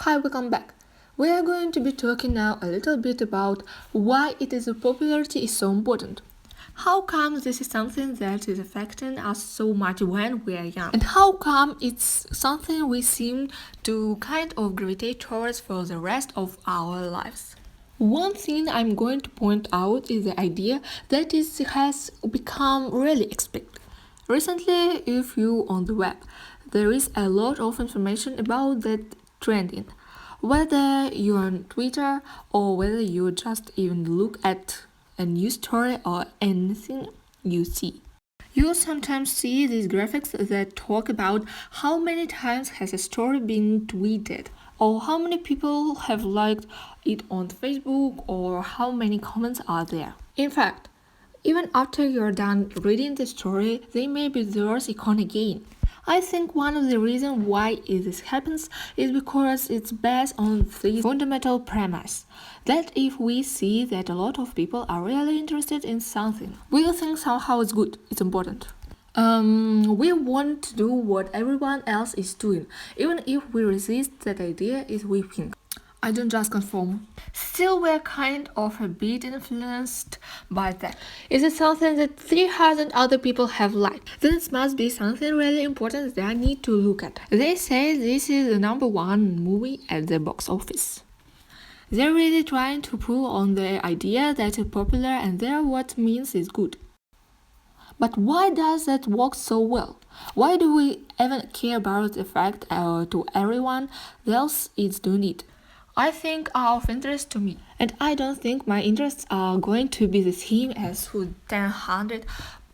Hi, welcome back. We are going to be talking now a little bit about why popularity is so important. How come this is something that is affecting us so much when we are young? And how come it's something we seem to kind of gravitate towards for the rest of our lives? One thing I'm going to point out is the idea that it has become really expected. Recently, if you on the web, there is a lot of information about that trending. Whether you're on Twitter or whether you just even look at a news story or anything you see. You'll sometimes see these graphics that talk about how many times has a story been tweeted, or how many people have liked it on Facebook, or how many comments are there. In fact, even after you're done reading the story, they may be theirs icon again. I think one of the reasons why this happens is because it's based on the fundamental premise that if we see that a lot of people are really interested in something, we'll think somehow it's good, it's important. We want to do what everyone else is doing, even if we resist that idea is we think. I don't just conform. Still, we're kind of a bit influenced by that. Is it something that 300 other people have liked? Then it must be something really important that I need to look at. They say this is the number one movie at the box office. They're really trying to pull on the idea that it's popular and they're what means is good. But why does that work so well? Why do we even care about the fact to everyone else is doing it? I think are of interest to me, and I don't think my interests are going to be the same as for 100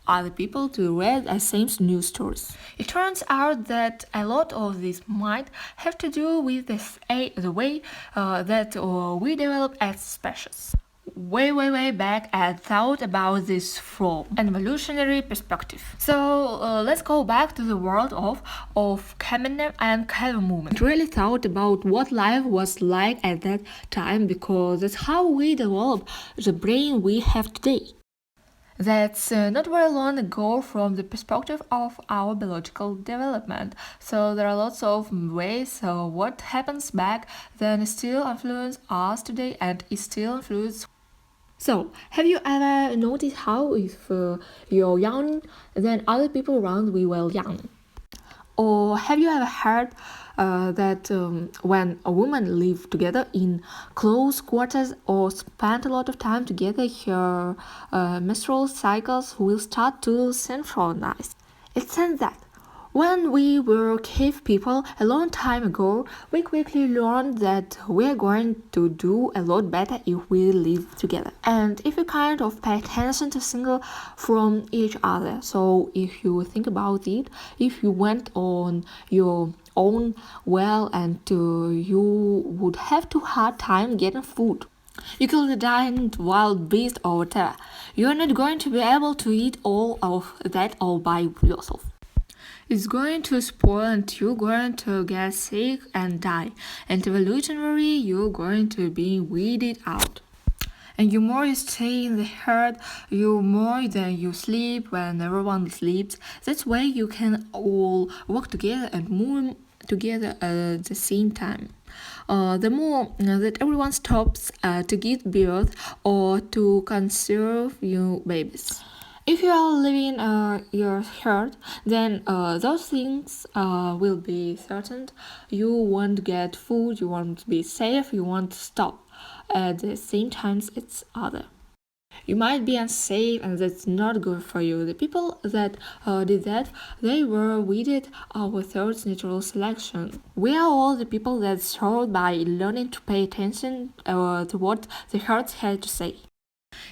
other people to read the same news stories. It turns out that a lot of this might have to do with the way that we develop as species. Way back, I thought about this from an evolutionary perspective. So let's go back to the world of Caveman and Cave movement. Really thought about what life was like at that time because that's how we developed the brain we have today. That's not very long ago from the perspective of our biological development. So there are lots of ways what happens back then still influence us today and is still influence. So, have you ever noticed how if you're young, then other people around you were young? Or have you ever heard that when a woman live together in close quarters or spend a lot of time together, her menstrual cycles will start to synchronize? It says that when we were cave people a long time ago, we quickly learned that we're going to do a lot better if we live together. And if you kind of pay attention to single from each other. So if you think about it, if you went on your own well and you would have too hard time getting food. You could die in wild beast or whatever. You're not going to be able to eat all of that all by yourself. It's going to spoil and you're going to get sick and die. And evolutionary, you're going to be weeded out. And the more you stay in the herd, you more than you sleep when everyone sleeps. That's why you can all work together and move together at the same time. The more that everyone stops to give birth or to conserve new babies. If you are living your herd, then those things will be certain. You won't get food, you won't be safe, you won't stop. At the same time, it's other. You might be unsafe and that's not good for you. The people that did that, they were weeded without natural selection. We are all the people that showed by learning to pay attention to what the herds had to say.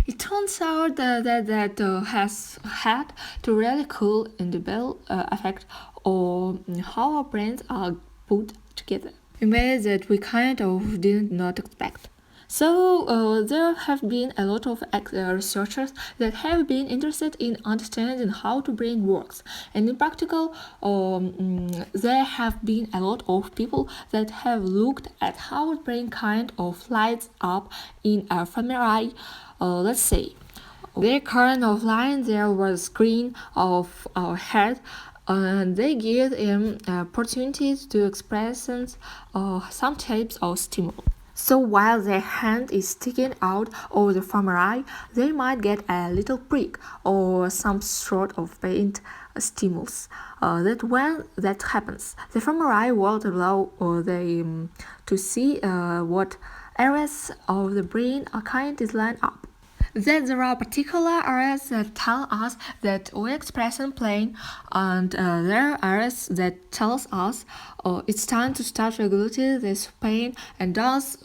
It turns out that has had to really cool in the bell effect or how our brains are put together in ways that we kind of did not expect. So there have been a lot of researchers that have been interested in understanding how the brain works, and in practical, there have been a lot of people that have looked at how the brain kind of lights up in a fMRI. Let's say, their current offline there was screen of our head and they give them opportunities to express some types of stimuli. So while their hand is sticking out of the fMRI, they might get a little prick or some sort of pain stimulus. That when that happens, the fMRI will allow them to see what areas of the brain are kind is lined up. Then there are particular areas that tell us that we express in pain, and there are areas that tells us it's time to start regulating this pain and does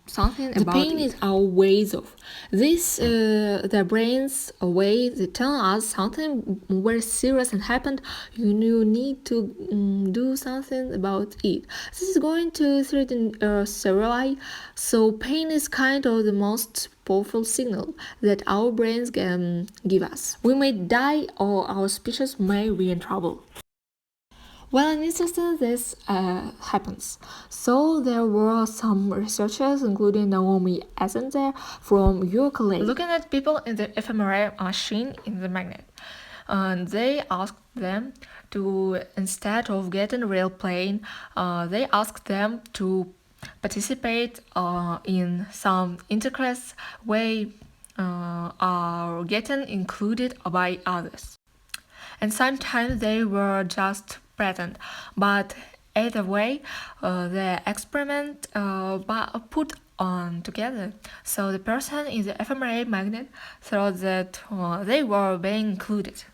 something about it. The pain is our ways of this. The brain's way they tell us something very serious and happened. You need to do something about it. This is going to threaten severely. So pain is kind of the most powerful signal that our brains can give us. We may die or our species may be in trouble. Well, in instance this happens. So there were some researchers, including Naomi Essender from UCLA, looking at people in the fMRI machine in the magnet. And they asked them to, instead of getting real pain, they asked them to participate in some interest way are getting included by others. And sometimes they were just present, but either way, the experiment put on together. So the person in the fMRI magnet thought that they were being included.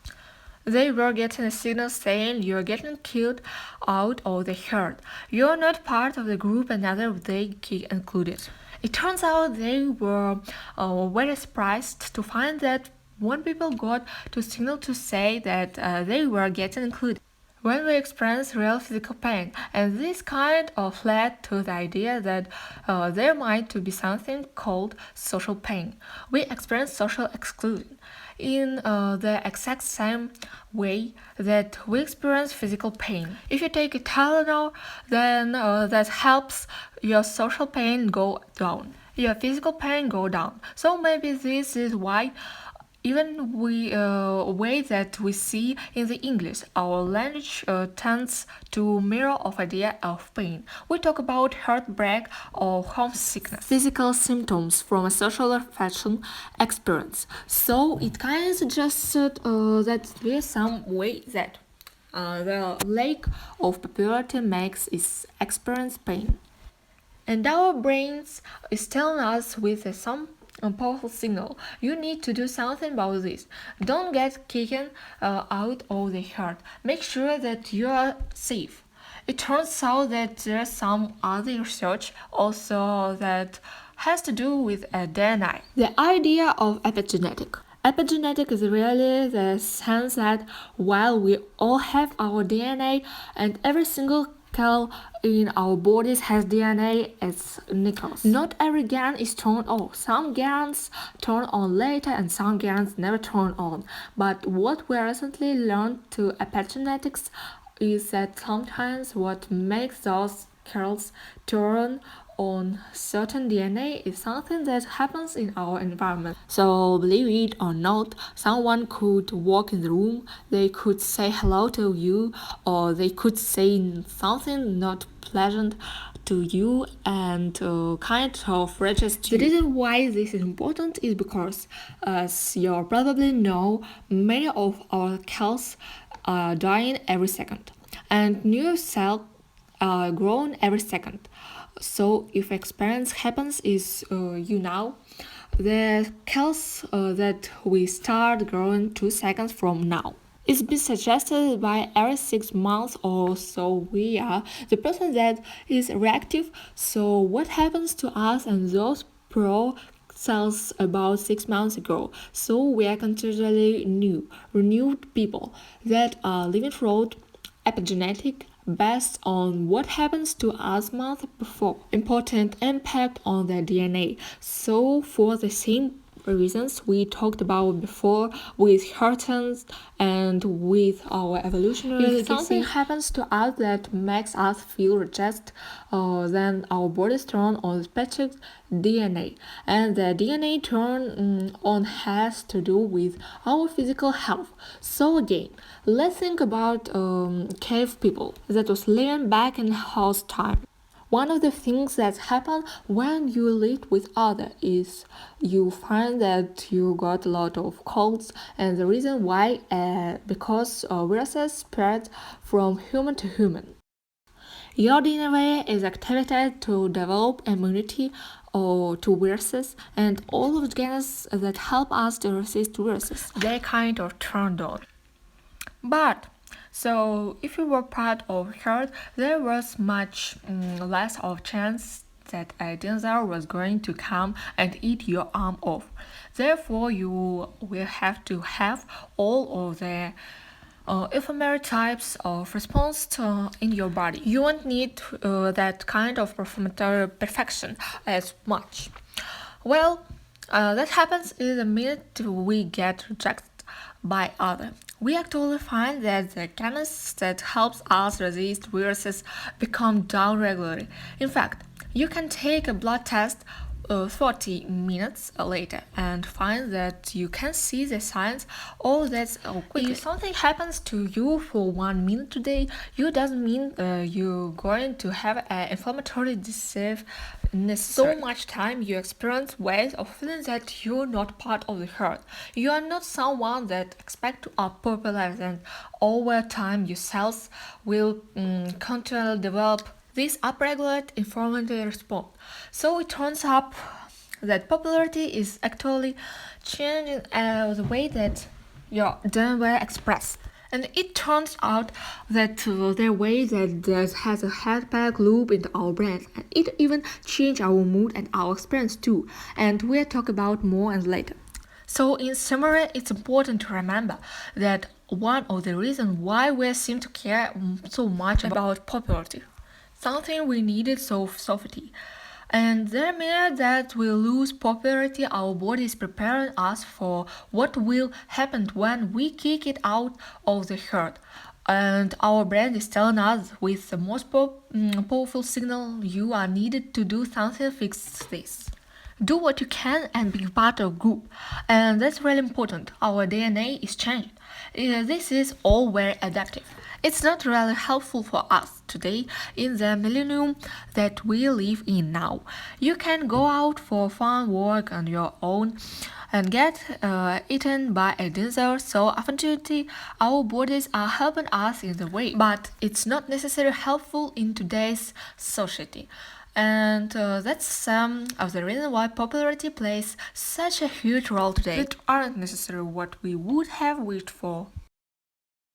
They were getting a signal saying you're getting killed out of the herd. You're not part of the group, and neither they get included. It turns out they were very surprised to find that when people got to signal to say that they were getting included, when we experience real physical pain, and this kind of led to the idea that there might be something called social pain. We experience social exclusion in the exact same way that we experience physical pain. If you take a Tylenol, then that helps your social pain go down, your physical pain go down. So maybe this is why even way that we see in the English, our language tends to mirror of idea of pain. We talk about heartbreak or homesickness, physical symptoms from a social affection experience. So it kind of suggests that there is some way that the lack of popularity makes us experience pain. And our brains is telling us with some powerful signal. You need to do something about this. Don't get kicked out of the herd. Make sure that you are safe. It turns out that there's some other research also that has to do with DNA. The idea of epigenetic. Epigenetic is really the sense that while we all have our DNA and every single cell in our bodies has DNA as nucleus, not every gene is turned on. Some genes turn on later and some genes never turn on. But what we recently learned to epigenetics is that sometimes what makes those cells turn on certain DNA is something that happens in our environment. So believe it or not, someone could walk in the room, they could say hello to you, or they could say something not pleasant to you and kind of register you. The reason why this is important is because, as you probably know, many of our cells are dying every second, and new cells are grown every second. So if experience happens is the cells that we start growing 2 seconds from now. It's been suggested by every 6 months or so we are the person that is reactive. So what happens to us and those pro cells about 6 months ago? So we are continually renewed people that are living through epigenetic based on what happens to us months before. Important impact on the DNA. So for the same reasons we talked about before with hormones and with our evolutionary legacy. If something happens to us that makes us feel rejected, then our bodies turn on specific DNA, and the DNA turn on has to do with our physical health. So again, let's think about cave people that was living back in house time. One of the things that happen when you live with others is you find that you got a lot of colds, and the reason why because viruses spread from human to human. Your DNA is activated to develop immunity or to viruses, and all of the genes that help us to resist viruses, they kind of turned on. But so if you were part of herd, there was much less of chance that a dinosaur was going to come and eat your arm off. Therefore, you will have to have all of the ephemeral types of response in your body. You won't need that kind of performatory perfection as much. Well, that happens in the minute we get rejected by others. We actually find that the kinase that helps us resist viruses become down regularly. In fact, you can take a blood test 40 minutes later and find that you can see the signs all that quickly. If something happens to you for 1 minute today, it doesn't mean you're going to have an inflammatory disease necessary. So much time you experience ways of feeling that you're not part of the herd. You are not someone that expect to popularize, and over time your cells will continually develop this upregulate inflammatory response. So it turns up that popularity is actually changing the way that your DNA express. And it turns out that the way that has a headback loop into our brains, and it even change our mood and our experience too. And we'll talk about more and later. So in summary, it's important to remember that one of the reasons why we seem to care so much about popularity, something we needed so softly. And the minute that we lose popularity, our body is preparing us for what will happen when we kick it out of the herd. And our brain is telling us with the most powerful signal you are needed to do something fix this. Do what you can and be part of a group. And that's really important. Our DNA is changing. This is all very adaptive. It's not really helpful for us today in the millennium that we live in now. You can go out for fun work on your own and get eaten by a dinosaur, so unfortunately our bodies are helping us in the way, but it's not necessarily helpful in today's society. And that's some of the reason why popularity plays such a huge role today. That aren't necessarily what we would have wished for.